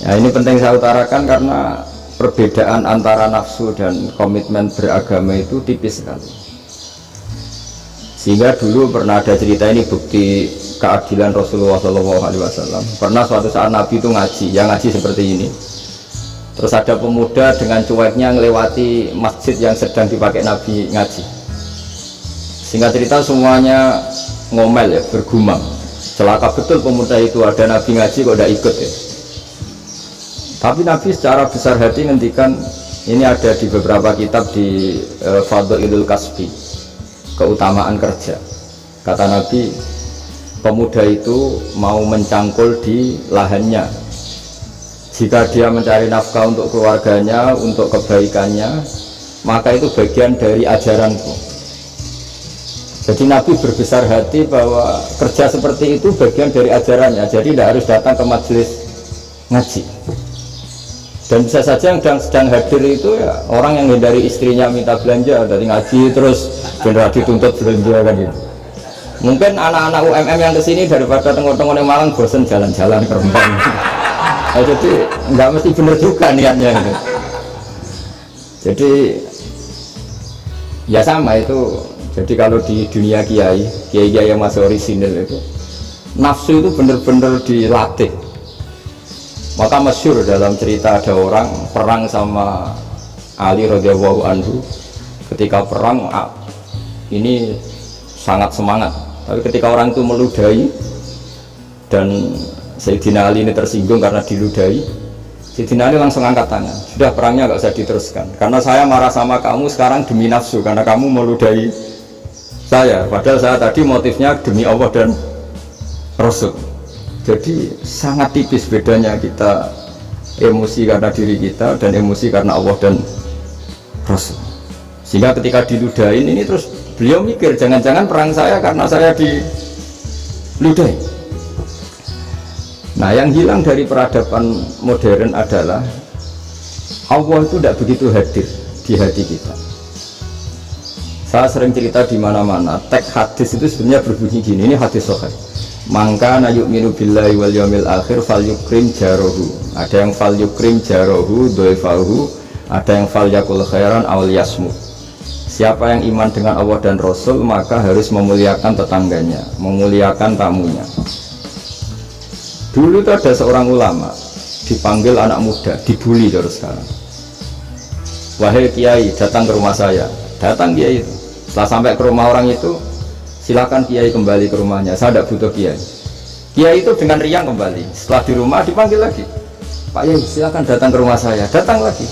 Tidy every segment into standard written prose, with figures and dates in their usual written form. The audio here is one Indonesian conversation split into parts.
Ya, ini penting saya utarakan karena perbedaan antara nafsu dan komitmen beragama itu tipis sekali. Sehingga dulu pernah ada cerita, ini bukti keadilan Rasulullah SAW. Pernah suatu saat Nabi itu ngaji, yang ngaji seperti ini. Terus ada pemuda dengan cueknya ngelewati masjid yang sedang dipakai Nabi ngaji. Singkat cerita semuanya ngomel ya, bergumam. Celaka betul pemuda itu, ada Nabi ngaji kok tidak ikut ya. Tapi Nabi secara besar hati ngendikan, ini ada di beberapa kitab di Fadlul Kasbi, keutamaan kerja. Kata Nabi, pemuda itu mau mencangkul di lahannya. Jika dia mencari nafkah untuk keluarganya, untuk kebaikannya, maka itu bagian dari ajaranku. Jadi Nabi berbesar hati bahwa kerja seperti itu bagian dari ajarannya. Jadi tidak harus datang ke majelis ngaji. Dan bisa saja yang sedang hadir itu ya orang yang hindari istrinya minta belanja dari ngaji terus benar dituntut belanja kan gitu. Mungkin anak-anak UMM yang kesini daripada tengok-tengok di Malang bosan jalan-jalan ke Rembang. Nah, jadi nggak mesti benar juga niatnya gitu. Jadi ya sama itu. Jadi kalau di dunia kiai yang masih orisinil itu nafsu itu benar-benar dilatih. Maka masyhur dalam cerita ada orang perang sama Ali radhiyallahu anhu. Ketika perang ini sangat semangat, tapi ketika orang itu meludahi dan Sayyidina Ali ini tersinggung karena diludahi, Sayyidina Ali langsung angkat tangan, sudah perangnya nggak usah diteruskan karena saya marah sama kamu sekarang demi nafsu karena kamu meludahi saya, padahal saya tadi motifnya demi Allah dan Rasul. Jadi sangat tipis bedanya kita emosi karena diri kita dan emosi karena Allah dan Rasul. Sehingga ketika diludahin ini terus beliau mikir jangan-jangan perang saya karena saya diludahin. Nah, yang hilang dari peradaban modern adalah Allah itu tidak begitu hadir di hati kita. Saya sering cerita di mana-mana, teks hadis itu sebenarnya berbunyi gini, ini hadis sahih. Mangka na yu'minu billahi wal yawmil akhir fal yukrim jarohu. Ada yang fal yukrim jarohu doifahu, ada yang fal yakul khairan awal yasmu. Siapa yang iman dengan Allah dan Rasul maka harus memuliakan tetangganya, memuliakan tamunya. Dulu itu ada seorang ulama dipanggil anak muda, dibully terus sekarang. Wahai kiai, datang ke rumah saya. Datang kiai itu. Setelah sampai ke rumah orang itu, silakan kiai kembali ke rumahnya, saya tidak butuh kiai. Kiai itu dengan riang kembali. Setelah di rumah dipanggil lagi, Pak Yai silakan datang ke rumah saya. Datang lagi,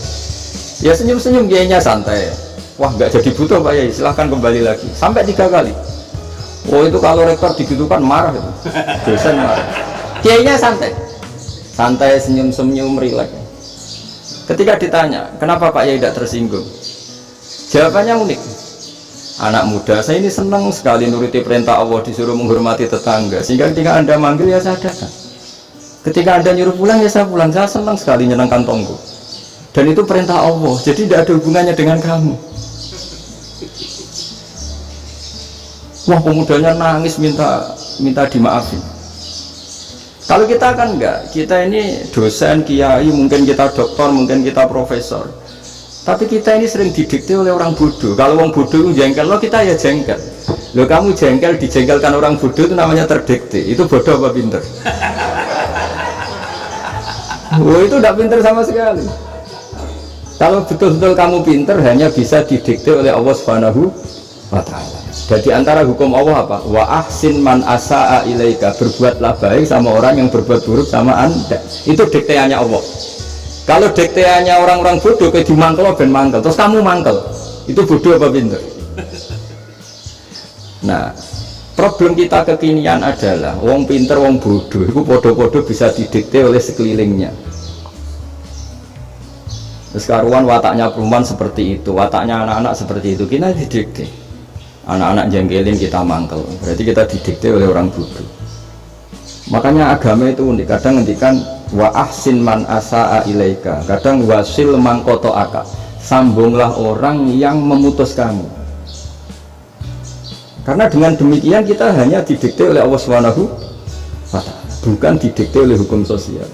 ya senyum-senyum kiainya santai. Wah nggak jadi butuh Pak Yai, silakan kembali lagi. Sampai 3 kali. Oh itu kalau rektor digitukan marah itu, dosen marah. Kiainya santai, santai senyum-senyum rileks. Ketika ditanya kenapa Pak Yai tidak tersinggung, jawabannya unik. Anak muda, saya ini senang sekali nuruti perintah Allah, disuruh menghormati tetangga. Sehingga ketika Anda manggil ya saya datang. Ketika Anda nyuruh pulang ya saya pulang. Saya senang sekali nyenangkan tonggo. Dan itu perintah Allah, jadi tidak ada hubungannya dengan kamu. Wah pemudanya nangis minta dimaafin. Kalau kita kan enggak, kita ini dosen, kiai, mungkin kita doktor, mungkin kita profesor. Tapi kita ini sering didikte oleh orang bodoh. Kalau orang bodoh itu jengkel, lo kita ya jengkel. Lo kamu jengkel, dijengkelkan orang bodoh itu namanya terdikte. Itu bodoh apa pinter? Oh itu tidak pinter sama sekali. Kalau betul-betul kamu pinter, hanya bisa didikte oleh Allah Subhanahu wa Ta'ala. Jadi antara hukum Allah apa? Wa ahsin man asa'a ilaika, berbuatlah baik sama orang yang berbuat buruk sama Anda. Itu dikteannya Allah. Kalau dikteannya orang-orang bodoh kayak dimangkel ben mangkel, terus kamu mangkel, itu bodoh apa pinter? Nah, problem kita kekinian adalah wong pinter, wong bodoh, itu bodoh-bodoh bisa didikte oleh sekelilingnya. Terus karuan wataknya perempuan seperti itu, wataknya anak-anak seperti itu, kita didikte. Anak-anak jengkelin kita mangkel, berarti kita didikte oleh orang bodoh. Makanya agama itu unik, kadang ngendikan wa ahsin man asa'a ilaika, kadang wasil man qata'aka, sambunglah orang yang memutus kamu. Karena dengan demikian kita hanya didikte oleh Allah Subhanahu wa Ta'ala, bukan didikte oleh hukum sosial.